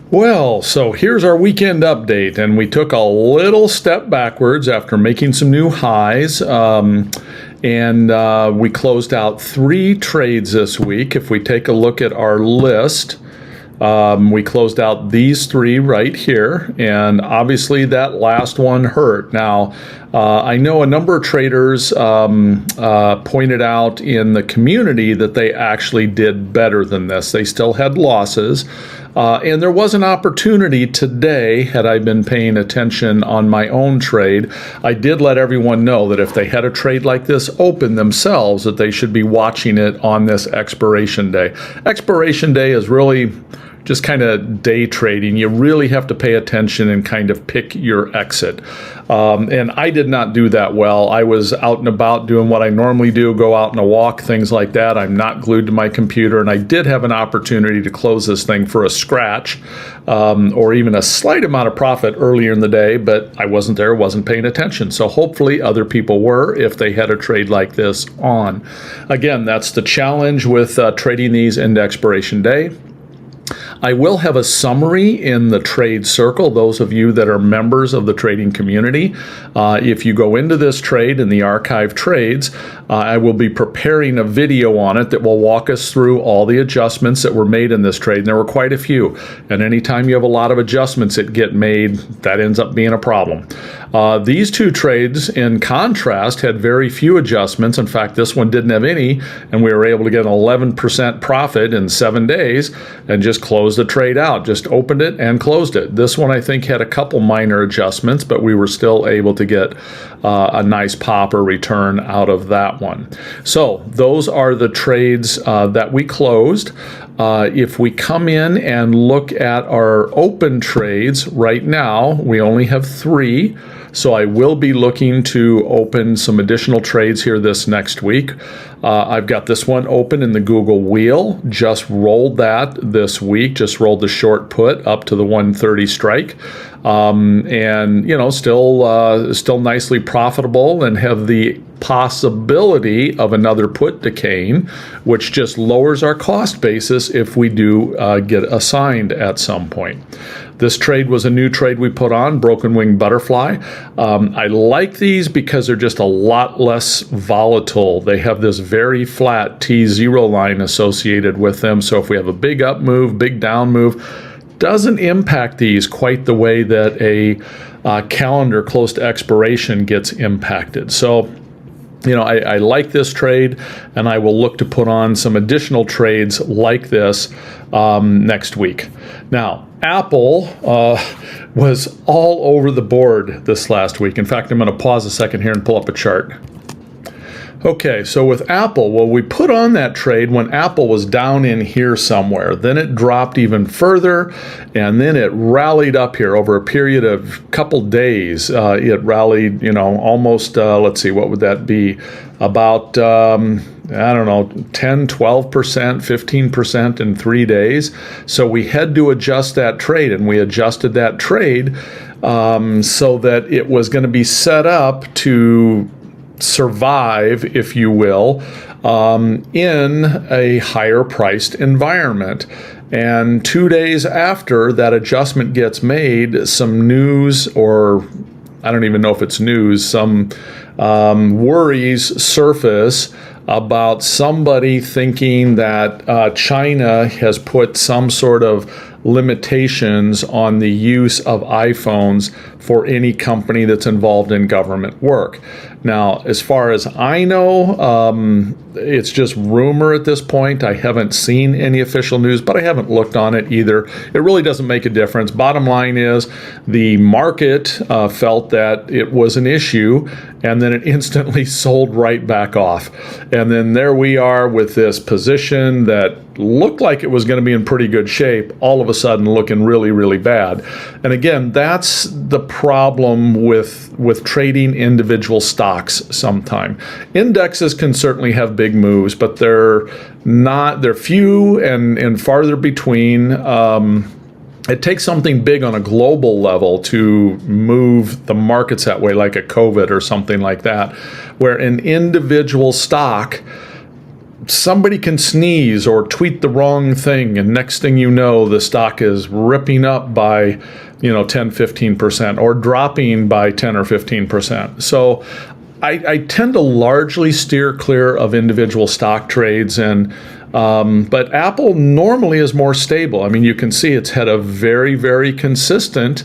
Well, so here's our weekend update, and we took a little step backwards after making some new highs, and we closed out 3 trades this week. If we take a look at our list, we closed out these 3 right here, and obviously that last one hurt. Now, I know a number of traders pointed out in the community that they actually did better than this. They still had losses. And there was an opportunity today, had I been paying attention on my own trade. I did let everyone know that if they had a trade like this open themselves, that they should be watching it on this expiration day. Expiration day is really just kind of day trading. You really have to pay attention and kind of pick your exit. And I did not do that well. I was out and about doing what I normally do, go out on a walk, things like that. I'm not glued to my computer, and I did have an opportunity to close this thing for a scratch or even a slight amount of profit earlier in the day, but I wasn't there, wasn't paying attention. So hopefully other people were if they had a trade like this on. Again, that's the challenge with trading these into expiration day. I will have a summary in the trade circle, those of you that are members of the trading community. If you go into this trade in the archive trades, I will be preparing a video on it that will walk us through all the adjustments that were made in this trade. And there were quite a few. And anytime you have a lot of adjustments that get made, that ends up being a problem. These 2 trades, in contrast, had very few adjustments. In fact, this one didn't have any, and we were able to get an 11% profit in 7 days and just close the trade out. Just opened it and closed it. This one, I think, had a couple minor adjustments, but we were still able to get a nice pop or return out of that one. So those are the trades that we closed. If we come in and look at our open trades right now, we only have 3. So I will be looking to open some additional trades here this next week. I've got this one open in the Google wheel. Just rolled that this week. Just rolled the short put up to the 130 strike. And, you know, still nicely profitable and have the possibility of another put decaying, which just lowers our cost basis if we do get assigned at some point. This trade was a new trade we put on, broken wing butterfly. I like these because they're just a lot less volatile. They have this very flat T0 line associated with them. So if we have a big up move, big down move, doesn't impact these quite the way that a calendar close to expiration gets impacted. So, you know, I like this trade, and I will look to put on some additional trades like this next week. Now, Apple was all over the board this last week. In fact, I'm going to pause a second here and pull up a chart. Okay, so with Apple, well, we put on that trade when Apple was down in here somewhere. Then it dropped even further, and then it rallied up here over a period of a couple days. It rallied, you know, almost, let's see, what would that be? About, I don't know, 10, 12%, 15% in 3 days. So we had to adjust that trade, and we adjusted that trade so that it was going to be set up to survive, if you will, in a higher priced environment. And 2 days after that adjustment gets made, some news, or I don't even know if it's news, some worries surface about somebody thinking that China has put some sort of limitations on the use of iPhones for any company that's involved in government work. Now, as far as I know, it's just rumor at this point. I haven't seen any official news, but I haven't looked on it either. It really doesn't make a difference. Bottom line is the market felt that it was an issue, and then it instantly sold right back off. And then there we are with this position that looked like it was going to be in pretty good shape, all of a sudden looking really, really bad. And again, that's the problem with trading individual stocks sometime. Indexes can certainly have big moves, but they're few and farther between. It takes something big on a global level to move the markets that way, like a COVID or something like that, where an individual stock somebody can sneeze or tweet the wrong thing, and next thing you know, the stock is ripping up by 10-15% or dropping by 10 or 15%. So I tend to largely steer clear of individual stock trades, and but Apple normally is more stable. I mean, you can see it's had a very, very consistent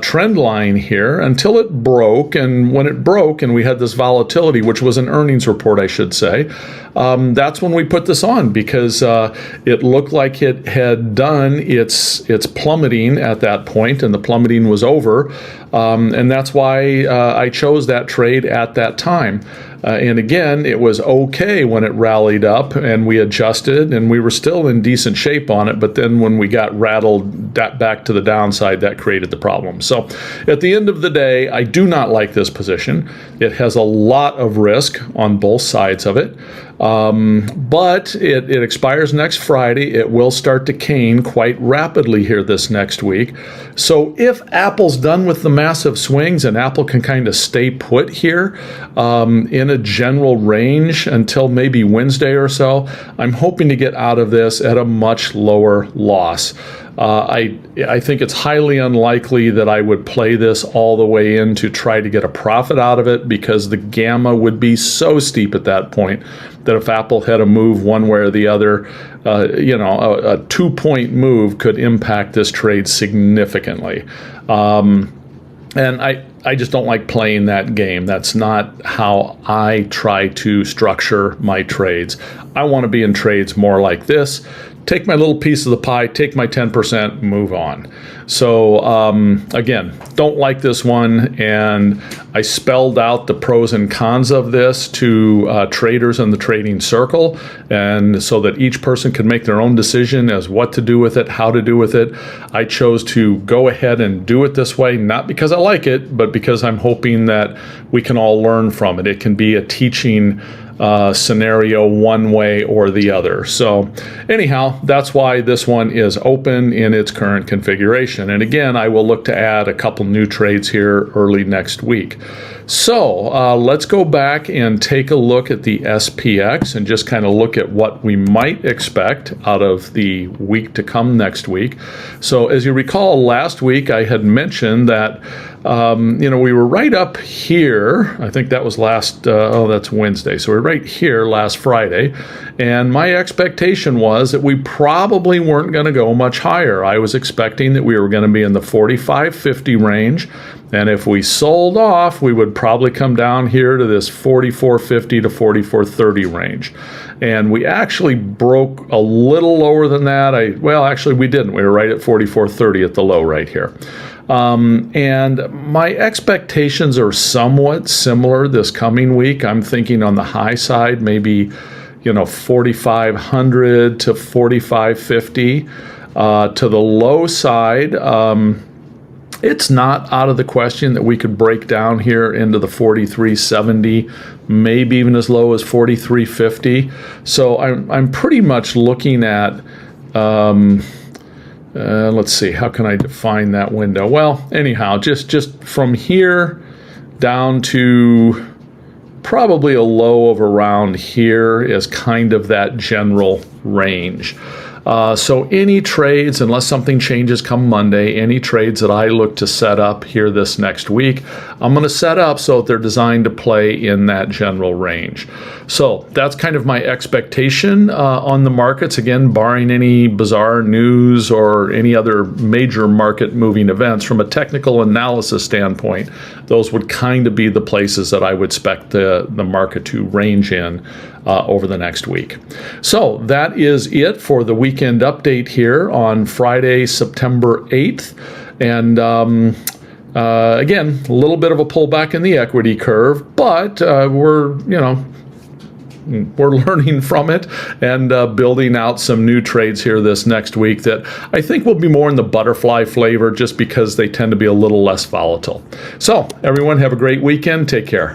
trend line here until it broke. And when it broke and we had this volatility, which was an earnings report, I should say, that's when we put this on, because it looked like it had done its plummeting at that point, and the plummeting was over. And that's why I chose that trade at that time. And again, it was okay when it rallied up and we adjusted and we were still in decent shape on it. But then when we got rattled back to the downside, that created the problem. So at the end of the day, I do not like this position. It has a lot of risk on both sides of it. But it expires next Friday. It will start to cane quite rapidly here this next week. So if Apple's done with the massive swings and Apple can kind of stay put here in a general range until maybe Wednesday or so, I'm hoping to get out of this at a much lower loss. I think it's highly unlikely that I would play this all the way in to try to get a profit out of it, because the gamma would be so steep at that point that if Apple had a move one way or the other, a 2-point move could impact this trade significantly. And I just don't like playing that game. That's not how I try to structure my trades. I want to be in trades more like this. Take my little piece of the pie, take my 10%, move on. So again, don't like this one, and I spelled out the pros and cons of this to traders in the trading circle, and so that each person can make their own decision as what to do with it, how to do with it. I chose to go ahead and do it this way, not because I like it, but because I'm hoping that we can all learn from it. It can be a teaching scenario one way or the other. So anyhow, that's why this one is open in its current configuration. And again, I will look to add a couple new trades here early next week. So let's go back and take a look at the SPX and just kind of look at what we might expect out of the week to come next week. So as you recall, last week I had mentioned that we were right up here. I think that was that's Wednesday. So we're right here last Friday. And my expectation was that we probably weren't going to go much higher. I was expecting that we were going to be in the 45.50 range. And if we sold off, we would probably come down here to this 44.50 to 44.30 range. And we actually broke a little lower than that. Actually, we didn't. We were right at 44.30 at the low right here. And my expectations are somewhat similar this coming week. I'm thinking on the high side, maybe 4,500 to 45.50. To the low side, it's not out of the question that we could break down here into the 43.70, maybe even as low as 43.50. So I'm pretty much looking at, let's see, how can I define that window? Well, anyhow, just from here down to probably a low of around here is kind of that general range. So any trades, unless something changes come Monday, any trades that I look to set up here this next week, I'm going to set up so that they're designed to play in that general range. So that's kind of my expectation on the markets, again, barring any bizarre news or any other major market moving events. From a technical analysis standpoint, those would kind of be the places that I would expect the market to range in over the next week. So that is it for the weekend update here on Friday, September 8th. And again, a little bit of a pullback in the equity curve, but we're learning from it and building out some new trades here this next week that I think will be more in the butterfly flavor, just because they tend to be a little less volatile. So everyone, have a great weekend. Take care.